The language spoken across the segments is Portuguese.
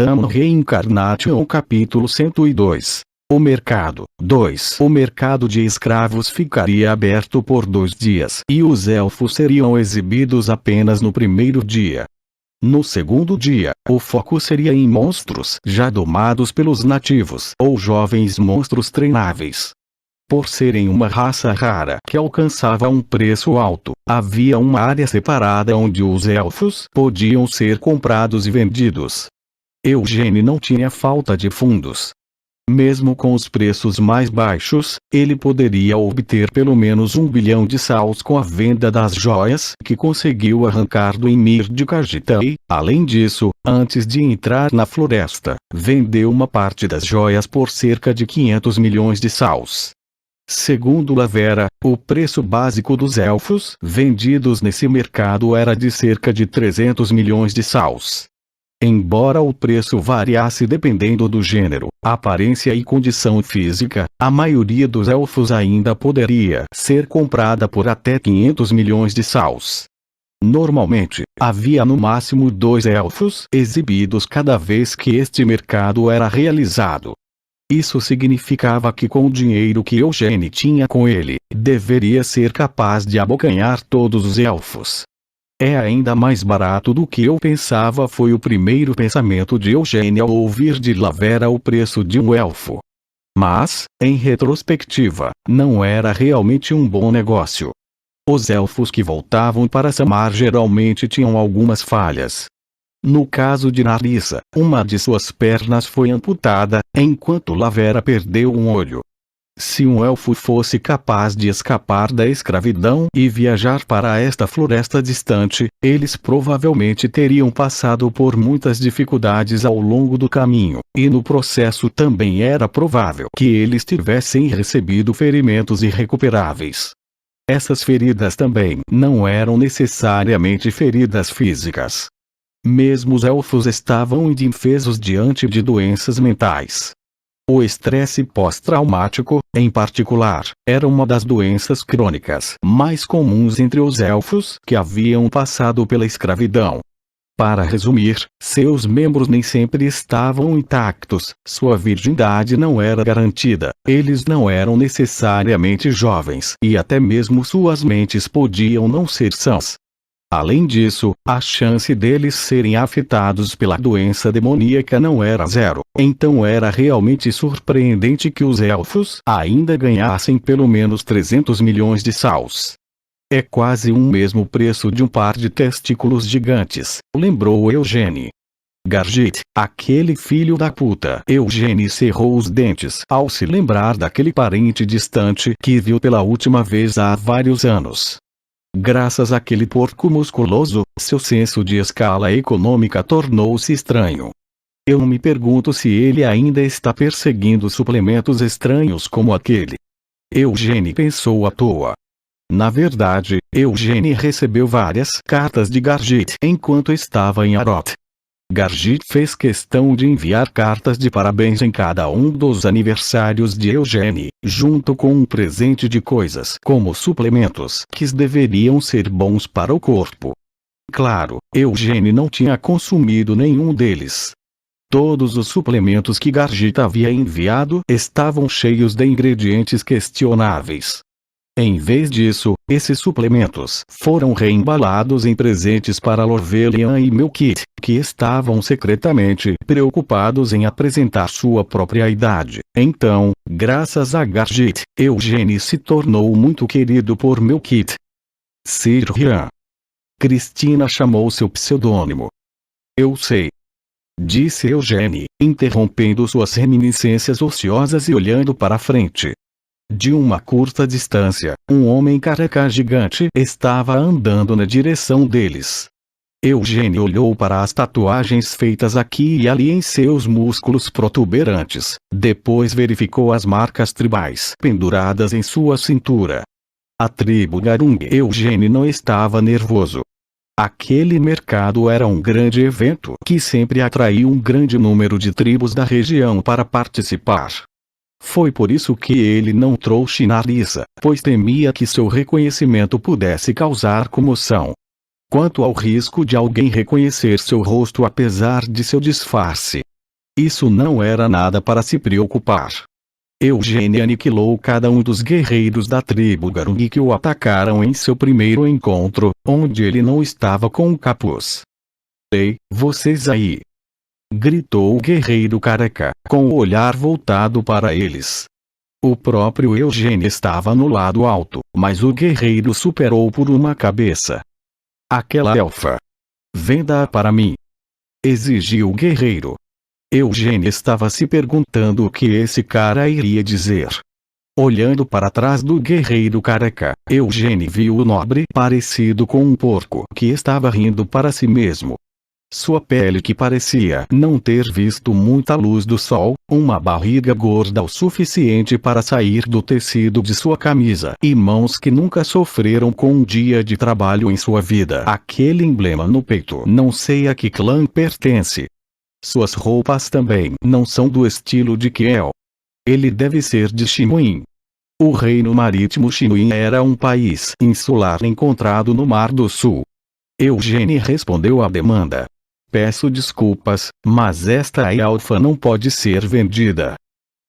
Gundam Reincarnation capítulo 102. O mercado. 2. O mercado de escravos ficaria aberto por 2 dias e os elfos seriam exibidos apenas no primeiro dia. No segundo dia, o foco seria em monstros já domados pelos nativos ou jovens monstros treináveis. Por serem uma raça rara que alcançava um preço alto, havia uma área separada onde os elfos podiam ser comprados e vendidos. Eugênio não tinha falta de fundos. Mesmo com os preços mais baixos, ele poderia obter pelo menos 1 bilhão de saus com a venda das joias que conseguiu arrancar do Emir de Khajiit. Além disso, antes de entrar na floresta, vendeu uma parte das joias por cerca de 500 milhões de saus. Segundo Lavera, o preço básico dos elfos vendidos nesse mercado era de cerca de 300 milhões de saus. Embora o preço variasse dependendo do gênero, aparência e condição física, a maioria dos elfos ainda poderia ser comprada por até 500 milhões de saus. Normalmente, havia no máximo 2 elfos exibidos cada vez que este mercado era realizado. Isso significava que com o dinheiro que Eugênio tinha com ele, deveria ser capaz de abocanhar todos os elfos. É ainda mais barato do que eu pensava, foi o primeiro pensamento de Eugênio ao ouvir de Lavera o preço de um elfo. Mas, em retrospectiva, não era realmente um bom negócio. Os elfos que voltavam para Samar geralmente tinham algumas falhas. No caso de Narissa, uma de suas pernas foi amputada, enquanto Lavera perdeu um olho. Se um elfo fosse capaz de escapar da escravidão e viajar para esta floresta distante, eles provavelmente teriam passado por muitas dificuldades ao longo do caminho, e no processo também era provável que eles tivessem recebido ferimentos irrecuperáveis. Essas feridas também não eram necessariamente feridas físicas. Mesmo os elfos estavam indefesos diante de doenças mentais. O estresse pós-traumático, em particular, era uma das doenças crônicas mais comuns entre os elfos que haviam passado pela escravidão. Para resumir, seus membros nem sempre estavam intactos, sua virgindade não era garantida, eles não eram necessariamente jovens e até mesmo suas mentes podiam não ser sãs. Além disso, a chance deles serem afetados pela doença demoníaca não era zero, então era realmente surpreendente que os elfos ainda ganhassem pelo menos 300 milhões de saus. É quase o mesmo preço de um par de testículos gigantes, lembrou Eugênio. Khajiit, aquele filho da puta. Eugênio cerrou os dentes ao se lembrar daquele parente distante que viu pela última vez há vários anos. Graças àquele porco musculoso, seu senso de escala econômica tornou-se estranho. Eu me pergunto se ele ainda está perseguindo suplementos estranhos como aquele. Eugênio pensou à toa. Na verdade, Eugênio recebeu várias cartas de Khajiit enquanto estava em Arot. Khajiit fez questão de enviar cartas de parabéns em cada um dos aniversários de Eugênio, junto com um presente de coisas como suplementos que deveriam ser bons para o corpo. Claro, Eugênio não tinha consumido nenhum deles. Todos os suplementos que Khajiit havia enviado estavam cheios de ingredientes questionáveis. Em vez disso, esses suplementos foram reembalados em presentes para Lorvelian e Melkit, que estavam secretamente preocupados em apresentar sua sua idade. Então, graças a Khajiit, Eugênio se tornou muito querido por Melkit. Sir Rian. Cristina chamou seu pseudônimo. Eu sei. Disse Eugênio, interrompendo suas reminiscências ociosas e olhando para frente. De uma curta distância, um homem careca gigante estava andando na direção deles. Eugênio olhou para as tatuagens feitas aqui e ali em seus músculos protuberantes, depois verificou as marcas tribais penduradas em sua cintura. A tribo Garung. Eugênio não estava nervoso. Aquele mercado era um grande evento que sempre atraiu um grande número de tribos da região para participar. Foi por isso que ele não trouxe Narissa, pois temia que seu reconhecimento pudesse causar comoção. Quanto ao risco de alguém reconhecer seu rosto apesar de seu disfarce, Isso não era nada para se preocupar. Eugênio aniquilou cada um dos guerreiros da tribo Garung que o atacaram em seu primeiro encontro, onde ele não estava com um capuz. Ei, vocês aí! Gritou o guerreiro careca, com o olhar voltado para eles. O próprio Eugênio estava no lado alto, mas o guerreiro superou por uma cabeça. Aquela elfa! Venda-a para mim! Exigiu o guerreiro. Eugênio estava se perguntando o que esse cara iria dizer. Olhando para trás do guerreiro careca, Eugênio viu o nobre parecido com um porco que estava rindo para si mesmo. Sua pele que parecia não ter visto muita luz do sol, uma barriga gorda o suficiente para sair do tecido de sua camisa e mãos que nunca sofreram com um dia de trabalho em sua vida. Aquele emblema no peito, não sei a que clã pertence. Suas roupas também não são do estilo de Kiel. Ele deve ser de Shimuin. O reino marítimo Shimuin era um país insular encontrado no Mar do Sul. Eugênio respondeu à demanda. Peço desculpas, mas esta elfa não pode ser vendida.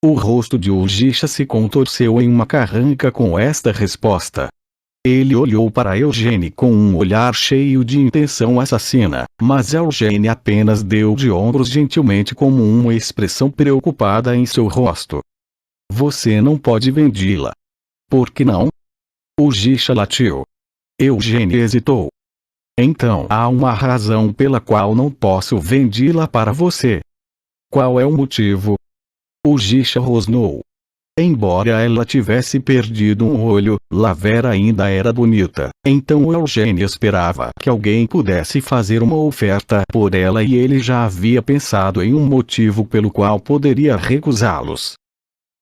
O rosto de Urgixa se contorceu em uma carranca com esta resposta. Ele olhou para Eugênio com um olhar cheio de intenção assassina, mas Eugênio apenas deu de ombros gentilmente como uma expressão preocupada em seu rosto. Você não pode vendê-la. Por que não? Urgixa latiu. Eugênio hesitou. Então há uma razão pela qual não posso vendê-la para você. Qual é o motivo? Urgixa rosnou. Embora ela tivesse perdido um olho, Lavera ainda era bonita. Então Eugênio esperava que alguém pudesse fazer uma oferta por ela e ele já havia pensado em um motivo pelo qual poderia recusá-los.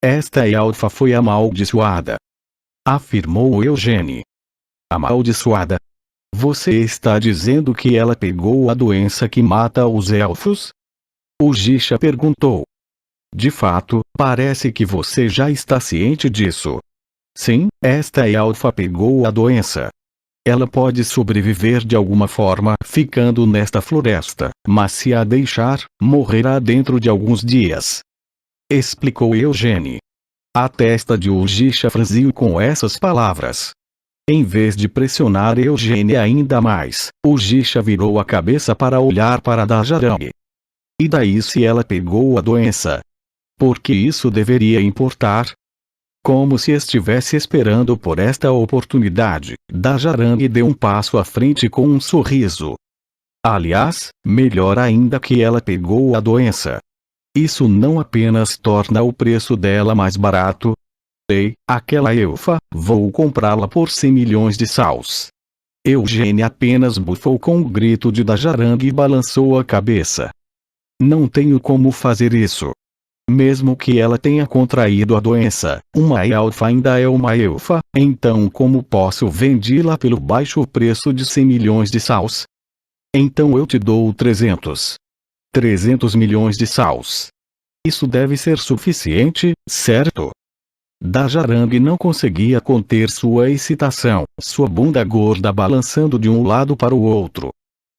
Esta elfa foi amaldiçoada. Afirmou Eugênio. Amaldiçoada? Você está dizendo que ela pegou a doença que mata os elfos? Urgixa perguntou. De fato, parece que você já está ciente disso. Sim, esta elfa pegou a doença. Ela pode sobreviver de alguma forma ficando nesta floresta, mas se a deixar, morrerá dentro de alguns dias. Explicou Eugênio. A testa de Urgixa franziu com essas palavras. Em vez de pressionar Eugênio ainda mais, Urgixa virou a cabeça para olhar para Dajarang. E daí se ela pegou a doença? Por que isso deveria importar? Como se estivesse esperando por esta oportunidade, Dajarang deu um passo à frente com um sorriso. Aliás, melhor ainda que ela pegou a doença. Isso não apenas torna o preço dela mais barato. Ei, aquela elfa, vou comprá-la por 100 milhões de saus. Eugênio apenas bufou com um grito de Dajarang e balançou a cabeça. Não tenho como fazer isso. Mesmo que ela tenha contraído a doença, uma elfa ainda é uma elfa, então como posso vendê-la pelo baixo preço de 100 milhões de saus? Então eu te dou 300 milhões de saus. Isso deve ser suficiente, certo? Dajarang não conseguia conter sua excitação, sua bunda gorda balançando de um lado para o outro.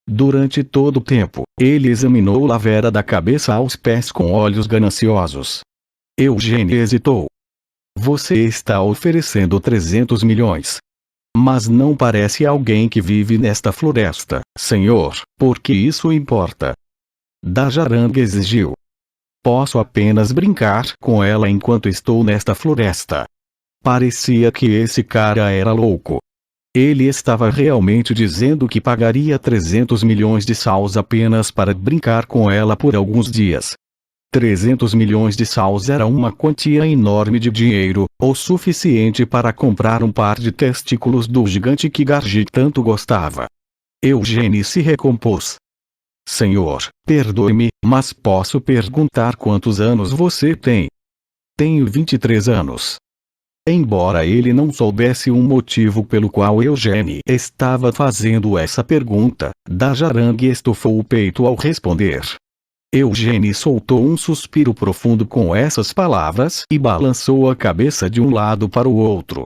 Durante todo o tempo, ele examinou Lavera da cabeça aos pés com olhos gananciosos. Eugênio hesitou. Você está oferecendo 300 milhões. Mas não parece alguém que vive nesta floresta, senhor, porque isso importa. Dajarang exigiu. Posso apenas brincar com ela enquanto estou nesta floresta. Parecia que esse cara era louco. Ele estava realmente dizendo que pagaria 300 milhões de saus apenas para brincar com ela por alguns dias. 300 milhões de saus era uma quantia enorme de dinheiro, o suficiente para comprar um par de testículos do gigante que Gargi tanto gostava. Eugênio se recompôs. Senhor, perdoe-me, mas posso perguntar quantos anos você tem? Tenho 23 anos. Embora ele não soubesse um motivo pelo qual Eugênio estava fazendo essa pergunta, Dajarang estufou o peito ao responder. Eugênio soltou um suspiro profundo com essas palavras e balançou a cabeça de um lado para o outro.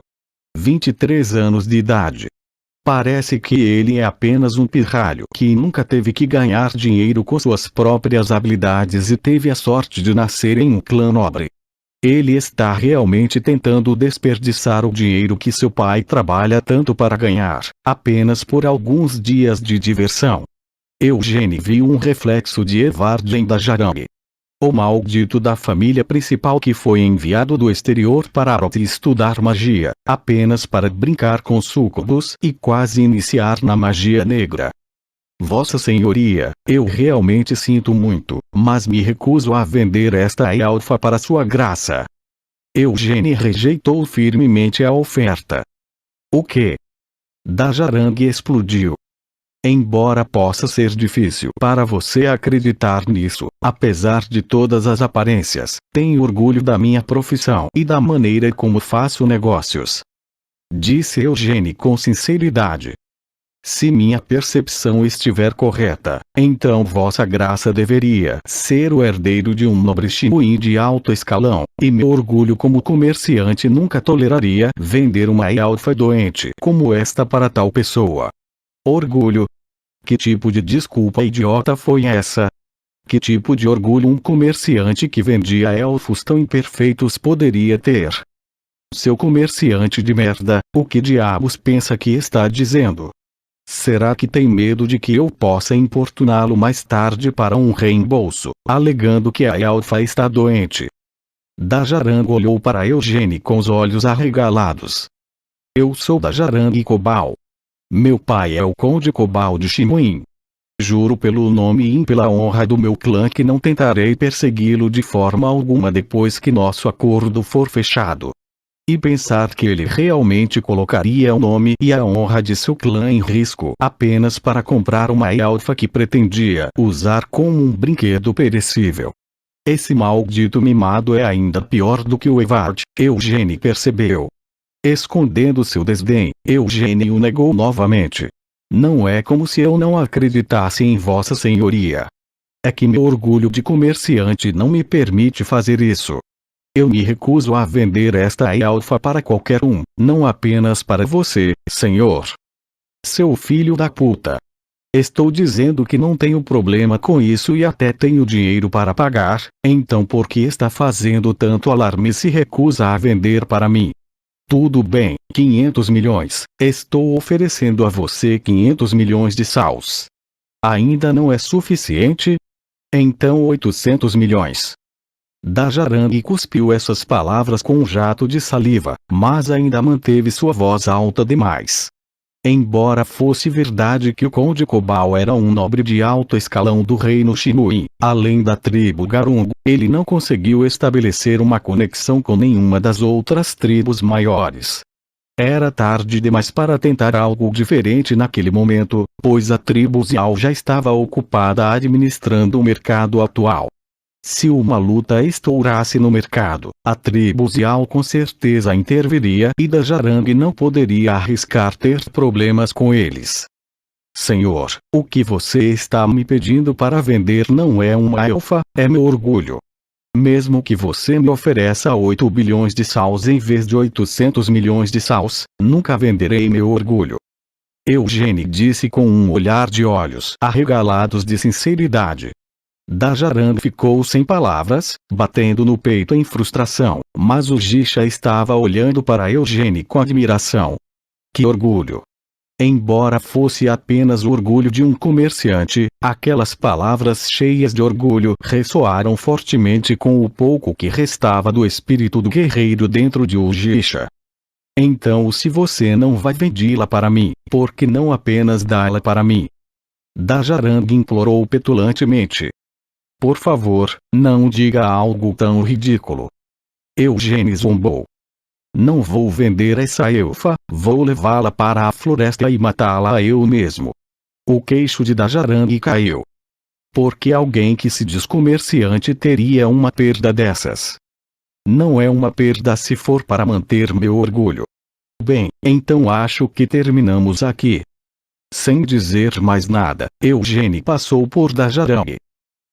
23 anos de idade. Parece que ele é apenas um pirralho que nunca teve que ganhar dinheiro com suas próprias habilidades e teve a sorte de nascer em um clã nobre. Ele está realmente tentando desperdiçar o dinheiro que seu pai trabalha tanto para ganhar, apenas por alguns dias de diversão. Eugênio viu um reflexo de Evardem da Jarang. O maldito da família principal que foi enviado do exterior para Arot estudar magia, apenas para brincar com súcubos e quase iniciar na magia negra. Vossa Senhoria, eu realmente sinto muito, mas me recuso a vender esta elfa para sua graça. Eugênio rejeitou firmemente a oferta. O quê? Da Jarang explodiu. Embora possa ser difícil para você acreditar nisso, apesar de todas as aparências, tenho orgulho da minha profissão e da maneira como faço negócios. Disse Eugênio com sinceridade. Se minha percepção estiver correta, então Vossa Graça deveria ser o herdeiro de um nobre Shimuin de alto escalão, e meu orgulho como comerciante nunca toleraria vender uma elfa doente como esta para tal pessoa. Orgulho? Que tipo de desculpa idiota foi essa? Que tipo de orgulho um comerciante que vendia elfos tão imperfeitos poderia ter? Seu comerciante de merda, o que diabos pensa que está dizendo? Será que tem medo de que eu possa importuná-lo mais tarde para um reembolso, alegando que a elfa está doente? Da Jarang olhou para Eugênio com os olhos arregalados. Eu sou da Jarang Cobal. Meu pai é o Conde Cobal de Shimuin. Juro pelo nome e pela honra do meu clã que não tentarei persegui-lo de forma alguma depois que nosso acordo for fechado. E pensar que ele realmente colocaria o nome e a honra de seu clã em risco apenas para comprar uma elfa que pretendia usar como um brinquedo perecível. Esse maldito mimado é ainda pior do que o Evard, Eugênio percebeu. Escondendo seu desdém, Eugênio negou novamente. Não é como se eu não acreditasse em Vossa Senhoria. É que meu orgulho de comerciante não me permite fazer isso. Eu me recuso a vender esta elfa para qualquer um, não apenas para você, senhor. Seu filho da puta. Estou dizendo que não tenho problema com isso e até tenho dinheiro para pagar, então por que está fazendo tanto alarme e se recusa a vender para mim? Tudo bem, 500 milhões, estou oferecendo a você 500 milhões de saus. Ainda não é suficiente? Então 800 milhões. Da Jarang cuspiu essas palavras com um jato de saliva, mas ainda manteve sua voz alta demais. Embora fosse verdade que o Conde Cobal era um nobre de alto escalão do reino Shimuin, além da tribo Garungo, ele não conseguiu estabelecer uma conexão com nenhuma das outras tribos maiores. Era tarde demais para tentar algo diferente naquele momento, pois a tribo Xiao já estava ocupada administrando o mercado atual. Se uma luta estourasse no mercado, a tribo Xiao com certeza interviria e da Jarang não poderia arriscar ter problemas com eles. Senhor, o que você está me pedindo para vender não é uma elfa, é meu orgulho. Mesmo que você me ofereça 8 bilhões de saus em vez de 800 milhões de saus, nunca venderei meu orgulho. Eugênio disse com um olhar de olhos arregalados de sinceridade. Da Jarang ficou sem palavras, batendo no peito em frustração, mas o Jisha estava olhando para Eugênio com admiração. Que orgulho! Embora fosse apenas o orgulho de um comerciante, aquelas palavras cheias de orgulho ressoaram fortemente com o pouco que restava do espírito do guerreiro dentro de Jisha. Então se você não vai vendê-la para mim, por que não apenas dá-la para mim? Da Jarang implorou petulantemente. Por favor, não diga algo tão ridículo. Eugênio zombou. Não vou vender essa elfa, vou levá-la para a floresta e matá-la eu mesmo. O queixo de Da Jarang caiu. Porque alguém que se diz comerciante teria uma perda dessas? Não é uma perda se for para manter meu orgulho. Bem, então acho que terminamos aqui. Sem dizer mais nada, Eugênio passou por Da Jarang.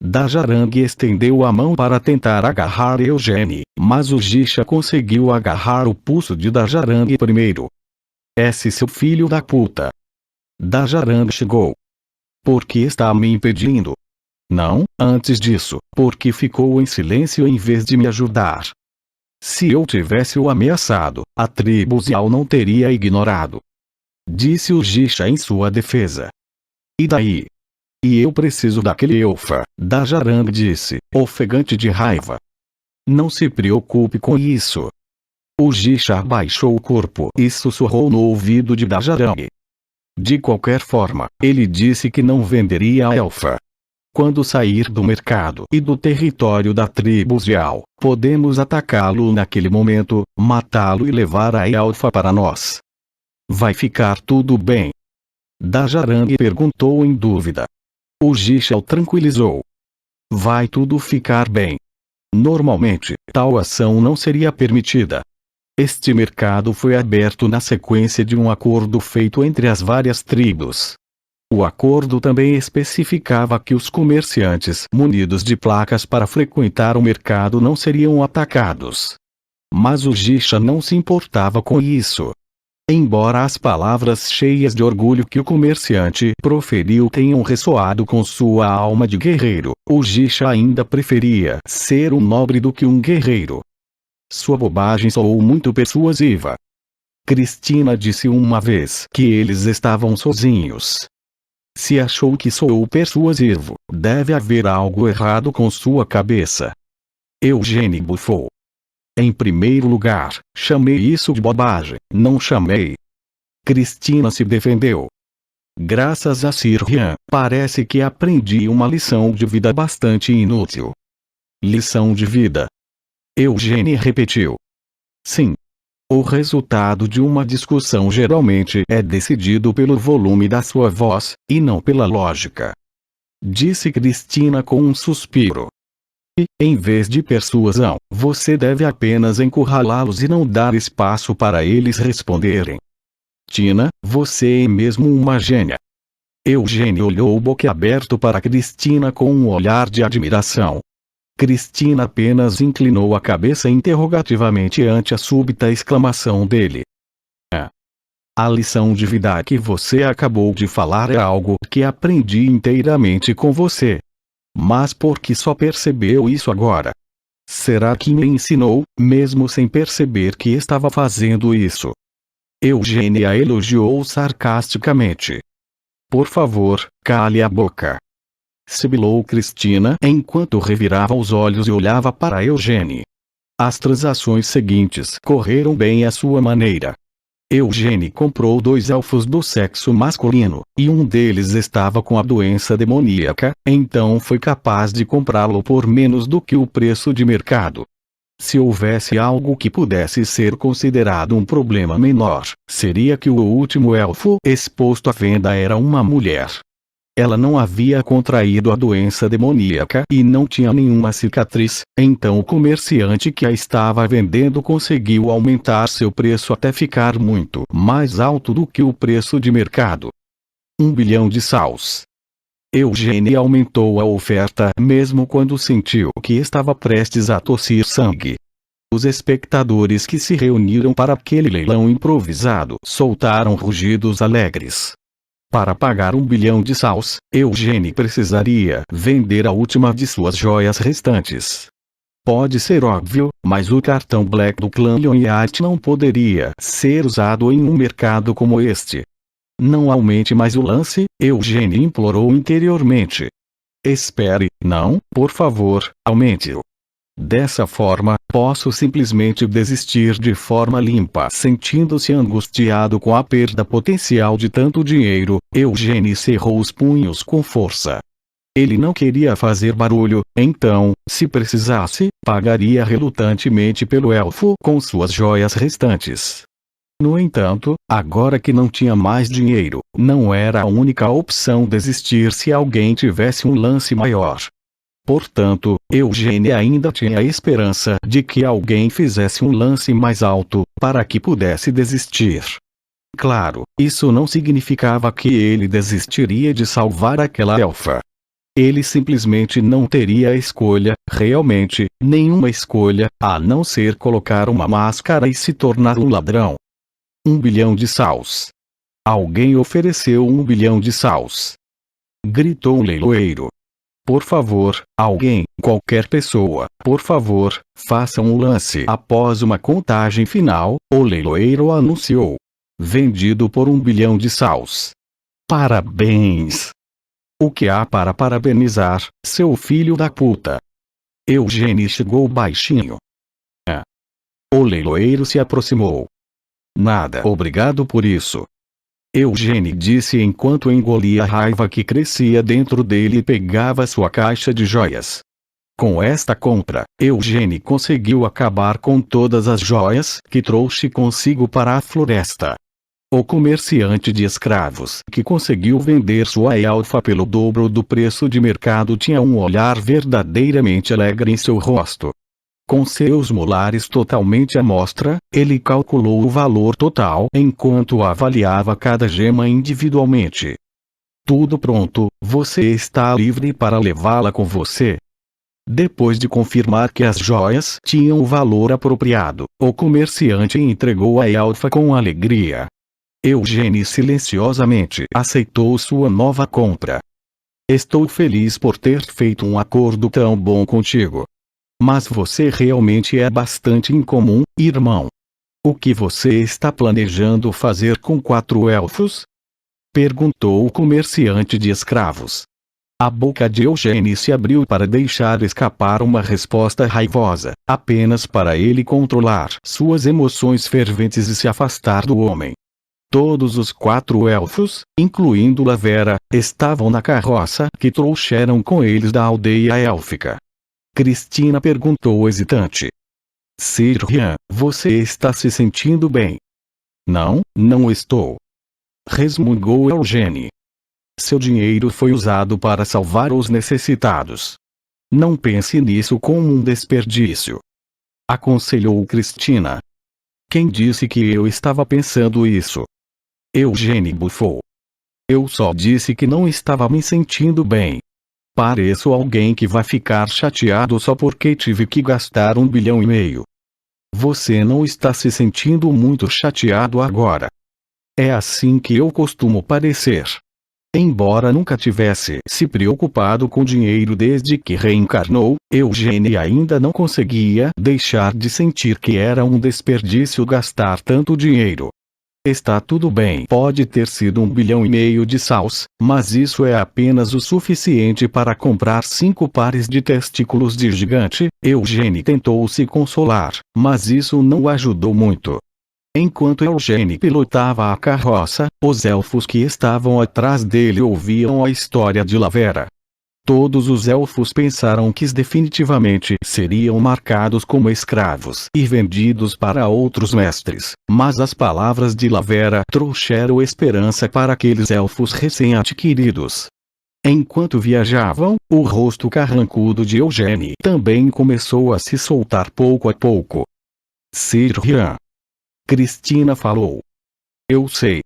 Da Jarang estendeu a mão para tentar agarrar Eugênio, mas o Jisha conseguiu agarrar o pulso de Da Jarang primeiro. Esse seu filho da puta. Dajarang chegou. Por que está me impedindo? Não, antes disso, porque ficou em silêncio em vez de me ajudar. Se eu tivesse o ameaçado, a tribo Xiao não teria ignorado. Disse o Jisha em sua defesa. E daí? E eu preciso daquele elfa, Dajarang disse, ofegante de raiva. Não se preocupe com isso. O Jisha abaixou o corpo e sussurrou no ouvido de Dajarang. De qualquer forma, ele disse que não venderia a elfa. Quando sair do mercado e do território da tribo Xiao, podemos atacá-lo naquele momento, matá-lo e levar a elfa para nós. Vai ficar tudo bem? Dajarang perguntou em dúvida. O Jisha o tranquilizou. Vai tudo ficar bem. Normalmente, tal ação não seria permitida. Este mercado foi aberto na sequência de um acordo feito entre as várias tribos. O acordo também especificava que os comerciantes munidos de placas para frequentar o mercado não seriam atacados. Mas o Jisha não se importava com isso. Embora as palavras cheias de orgulho que o comerciante proferiu tenham ressoado com sua alma de guerreiro, o Jisha ainda preferia ser um nobre do que um guerreiro. Sua bobagem soou muito persuasiva. Cristina disse uma vez que eles estavam sozinhos. Se achou que soou persuasivo, deve haver algo errado com sua cabeça. Eugênie bufou. Em primeiro lugar, chamei isso de bobagem, não chamei. Cristina se defendeu. Graças a Sir Ryan, parece que aprendi uma lição de vida bastante inútil. Lição de vida. Eugênie repetiu. Sim. O resultado de uma discussão geralmente é decidido pelo volume da sua voz, e não pela lógica. Disse Cristina com um suspiro. E, em vez de persuasão, você deve apenas encurralá-los e não dar espaço para eles responderem. Tina, você é mesmo uma gênia. Eugênie olhou boquiaberto para Cristina com um olhar de admiração. Cristina apenas inclinou a cabeça interrogativamente ante a súbita exclamação dele. A lição de vida que você acabou de falar é algo que aprendi inteiramente com você. Mas por que só percebeu isso agora? Será que me ensinou, mesmo sem perceber que estava fazendo isso? Eugênie a elogiou sarcasticamente. Por favor, cale a boca. Sibilou Cristina enquanto revirava os olhos e olhava para Eugênie. As transações seguintes correram bem à sua maneira. Eugênie comprou 2 elfos do sexo masculino, e um deles estava com a doença demoníaca, então foi capaz de comprá-lo por menos do que o preço de mercado. Se houvesse algo que pudesse ser considerado um problema menor, seria que o último elfo exposto à venda era uma mulher. Ela não havia contraído a doença demoníaca e não tinha nenhuma cicatriz, então o comerciante que a estava vendendo conseguiu aumentar seu preço até ficar muito mais alto do que o preço de mercado. 1 bilhão de saus. Eugênie aumentou a oferta mesmo quando sentiu que estava prestes a tossir sangue. Os espectadores que se reuniram para aquele leilão improvisado soltaram rugidos alegres. Para pagar 1 bilhão de saus, Eugênie precisaria vender a última de suas joias restantes. Pode ser óbvio, mas o cartão Black do clã Lonyard não poderia ser usado em um mercado como este. Não aumente mais o lance, Eugênie implorou interiormente. Espere, não, por favor, aumente-o. Dessa forma, posso simplesmente desistir de forma limpa. Sentindo-se angustiado com a perda potencial de tanto dinheiro, Eugênie cerrou os punhos com força. Ele não queria fazer barulho, então, se precisasse, pagaria relutantemente pelo elfo com suas joias restantes. No entanto, agora que não tinha mais dinheiro, não era a única opção desistir se alguém tivesse um lance maior. Portanto, Eugênie ainda tinha a esperança de que alguém fizesse um lance mais alto, para que pudesse desistir. Claro, isso não significava que ele desistiria de salvar aquela elfa. Ele simplesmente não teria escolha, realmente, nenhuma escolha, a não ser colocar uma máscara e se tornar um ladrão. 1 bilhão de saus. Alguém ofereceu 1 bilhão de saus. Gritou o leiloeiro. Por favor, alguém, qualquer pessoa, por favor, faça um lance. Após uma contagem final, o leiloeiro anunciou. Vendido por 1 bilhão de saus. Parabéns! O que há para parabenizar, seu filho da puta? Eugênie chegou baixinho. O leiloeiro se aproximou. Nada, obrigado por isso. Eugênie disse enquanto engolia a raiva que crescia dentro dele e pegava sua caixa de joias. Com esta compra, Eugênie conseguiu acabar com todas as joias que trouxe consigo para a floresta. O comerciante de escravos que conseguiu vender sua elfa pelo dobro do preço de mercado tinha um olhar verdadeiramente alegre em seu rosto. Com seus molares totalmente à mostra, ele calculou o valor total enquanto avaliava cada gema individualmente. Tudo pronto, você está livre para levá-la com você. Depois de confirmar que as joias tinham o valor apropriado, o comerciante entregou a elfa com alegria. Eugênie silenciosamente aceitou sua nova compra. Estou feliz por ter feito um acordo tão bom contigo. Mas você realmente é bastante incomum, irmão. O que você está planejando fazer com 4 elfos? Perguntou o comerciante de escravos. A boca de Eugênie se abriu para deixar escapar uma resposta raivosa, apenas para ele controlar suas emoções ferventes e se afastar do homem. Todos os 4 elfos, incluindo Lavera, estavam na carroça que trouxeram com eles da aldeia élfica. Cristina perguntou hesitante. Sir Rian, você está se sentindo bem? Não, não estou. Resmungou Eugênie. Seu dinheiro foi usado para salvar os necessitados. Não pense nisso como um desperdício. Aconselhou Cristina. Quem disse que eu estava pensando isso? Eugênie bufou. Eu só disse que não estava me sentindo bem. Pareço alguém que vai ficar chateado só porque tive que gastar 1,5 bilhão. Você não está se sentindo muito chateado agora. É assim que eu costumo parecer. Embora nunca tivesse se preocupado com dinheiro desde que reencarnou, Eugênie ainda não conseguia deixar de sentir que era um desperdício gastar tanto dinheiro. Está tudo bem. Pode ter sido 1,5 bilhão de saus, mas isso é apenas o suficiente para comprar 5 pares de testículos de gigante. Eugênie tentou se consolar, mas isso não o ajudou muito. Enquanto Eugênie pilotava a carroça, os elfos que estavam atrás dele ouviam a história de Lavera. Todos os elfos pensaram que definitivamente seriam marcados como escravos e vendidos para outros mestres, mas as palavras de Lavera trouxeram esperança para aqueles elfos recém-adquiridos. Enquanto viajavam, o rosto carrancudo de Eugênie também começou a se soltar pouco a pouco. Sir Rian. Cristina falou. Eu sei.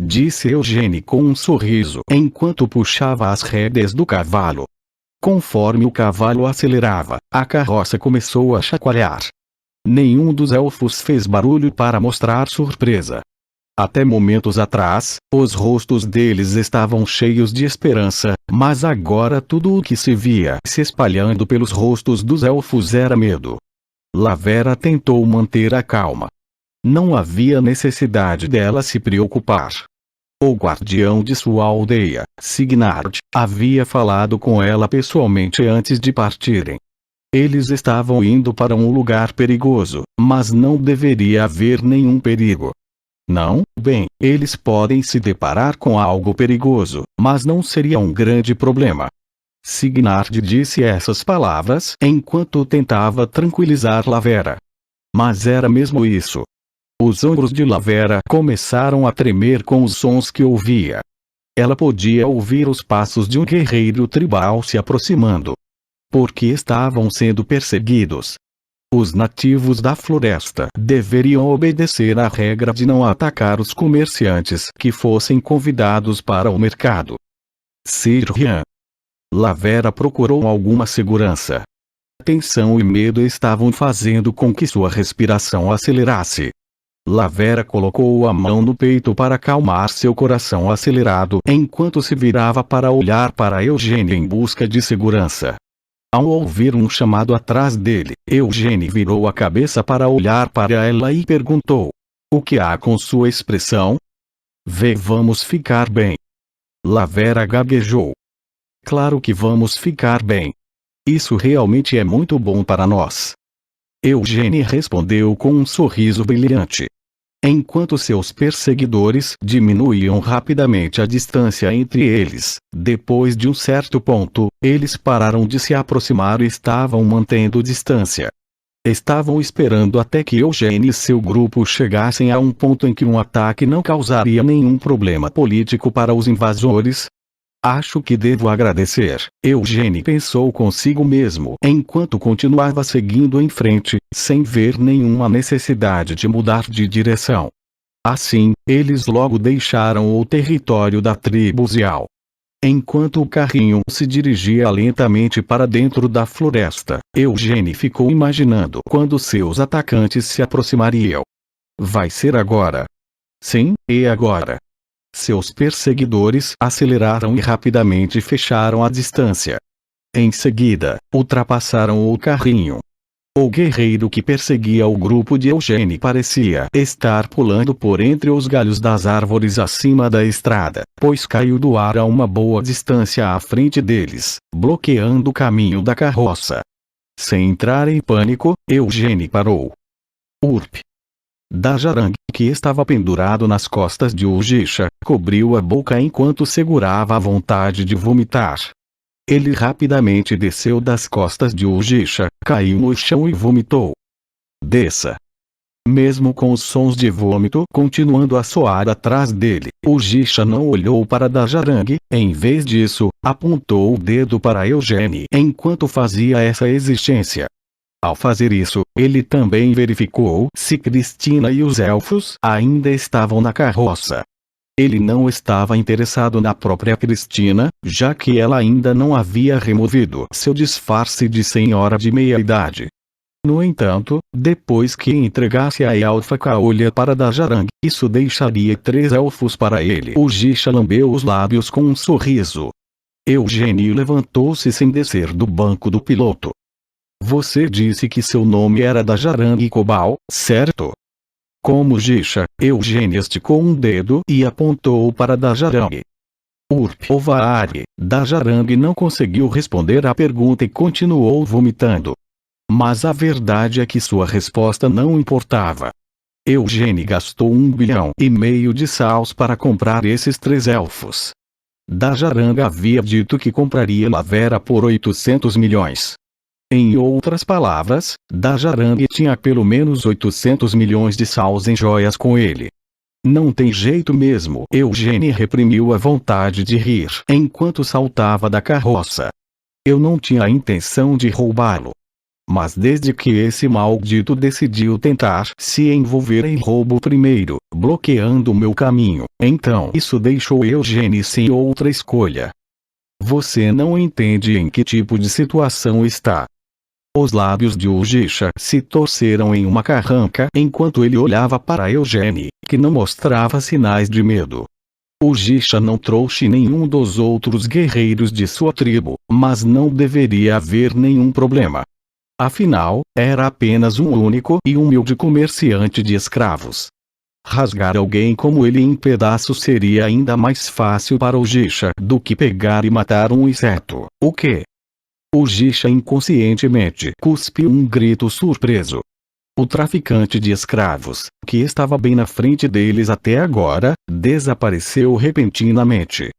Disse Eugênie com um sorriso enquanto puxava as rédeas do cavalo. Conforme o cavalo acelerava, a carroça começou a chacoalhar. Nenhum dos elfos fez barulho para mostrar surpresa. Até momentos atrás, os rostos deles estavam cheios de esperança, mas agora tudo o que se via se espalhando pelos rostos dos elfos era medo. Lavera tentou manter a calma. Não havia necessidade dela se preocupar. O guardião de sua aldeia, Signard, havia falado com ela pessoalmente antes de partirem. Eles estavam indo para um lugar perigoso, mas não deveria haver nenhum perigo. Não, bem, eles podem se deparar com algo perigoso, mas não seria um grande problema. Signard disse essas palavras enquanto tentava tranquilizar Lavera. Mas era mesmo isso. Os ombros de Lavera começaram a tremer com os sons que ouvia. Ela podia ouvir os passos de um guerreiro tribal se aproximando. Porque estavam sendo perseguidos. Os nativos da floresta deveriam obedecer à regra de não atacar os comerciantes que fossem convidados para o mercado. Sir Rian. Lavera procurou alguma segurança. Tensão e medo estavam fazendo com que sua respiração acelerasse. Lavera colocou a mão no peito para acalmar seu coração acelerado enquanto se virava para olhar para Eugênie em busca de segurança. Ao ouvir um chamado atrás dele, Eugênie virou a cabeça para olhar para ela e perguntou: "O que há com sua expressão?" Vamos ficar bem." Lavera gaguejou. "Claro que vamos ficar bem. Isso realmente é muito bom para nós." Eugênie respondeu com um sorriso brilhante. Enquanto seus perseguidores diminuíam rapidamente a distância entre eles, depois de um certo ponto, eles pararam de se aproximar e estavam mantendo distância. Estavam esperando até que Eugênie e seu grupo chegassem a um ponto em que um ataque não causaria nenhum problema político para os invasores. "Acho que devo agradecer", Eugênie pensou consigo mesmo enquanto continuava seguindo em frente, sem ver nenhuma necessidade de mudar de direção. Assim, eles logo deixaram o território da tribo Ziao. Enquanto o carrinho se dirigia lentamente para dentro da floresta, Eugênie ficou imaginando quando seus atacantes se aproximariam. "Vai ser agora." "Sim, e agora?" Seus perseguidores aceleraram e rapidamente fecharam a distância. Em seguida, ultrapassaram o carrinho. O guerreiro que perseguia o grupo de Eugênie parecia estar pulando por entre os galhos das árvores acima da estrada, pois caiu do ar a uma boa distância à frente deles, bloqueando o caminho da carroça. Sem entrar em pânico, Eugênie parou. Urp! Dajarang, que estava pendurado nas costas de Ujisha, cobriu a boca enquanto segurava a vontade de vomitar. Ele rapidamente desceu das costas de Ujisha, caiu no chão e vomitou. "Desça." Mesmo com os sons de vômito continuando a soar atrás dele, Ujisha não olhou para Dajarang, em vez disso, apontou o dedo para Eugênie enquanto fazia essa exigência. Ao fazer isso, ele também verificou se Cristina e os elfos ainda estavam na carroça. Ele não estava interessado na própria Cristina, já que ela ainda não havia removido seu disfarce de senhora de meia-idade. No entanto, depois que entregasse a elfa caolha para Dajarang, isso deixaria 3 elfos para ele. Ujisha lambeu os lábios com um sorriso. Eugênie levantou-se sem descer do banco do piloto. "Você disse que seu nome era Dajarang Cobal, certo?" Como Ujisha, Eugênie esticou um dedo e apontou para Dajarang. Urp Ovaari, Dajarang não conseguiu responder à pergunta e continuou vomitando. Mas a verdade é que sua resposta não importava. Eugênie gastou 1,5 bilhão de saus para comprar esses 3 elfos. Dajarang havia dito que compraria Lavera por 800 milhões. Em outras palavras, Dajarang tinha pelo menos 800 milhões de saus em joias com ele. "Não tem jeito mesmo." Eugênie reprimiu a vontade de rir enquanto saltava da carroça. "Eu não tinha a intenção de roubá-lo. Mas desde que esse maldito decidiu tentar se envolver em roubo primeiro, bloqueando o meu caminho, então isso deixou Eugênie sem outra escolha." "Você não entende em que tipo de situação está." Os lábios de Ujisha se torceram em uma carranca enquanto ele olhava para Eugênie, que não mostrava sinais de medo. Ujisha não trouxe nenhum dos outros guerreiros de sua tribo, mas não deveria haver nenhum problema. Afinal, era apenas um único e humilde comerciante de escravos. Rasgar alguém como ele em pedaços seria ainda mais fácil para Ujisha do que pegar e matar um inseto. "O quê?" Ujisha inconscientemente cuspiu um grito surpreso. O traficante de escravos, que estava bem na frente deles até agora, desapareceu repentinamente.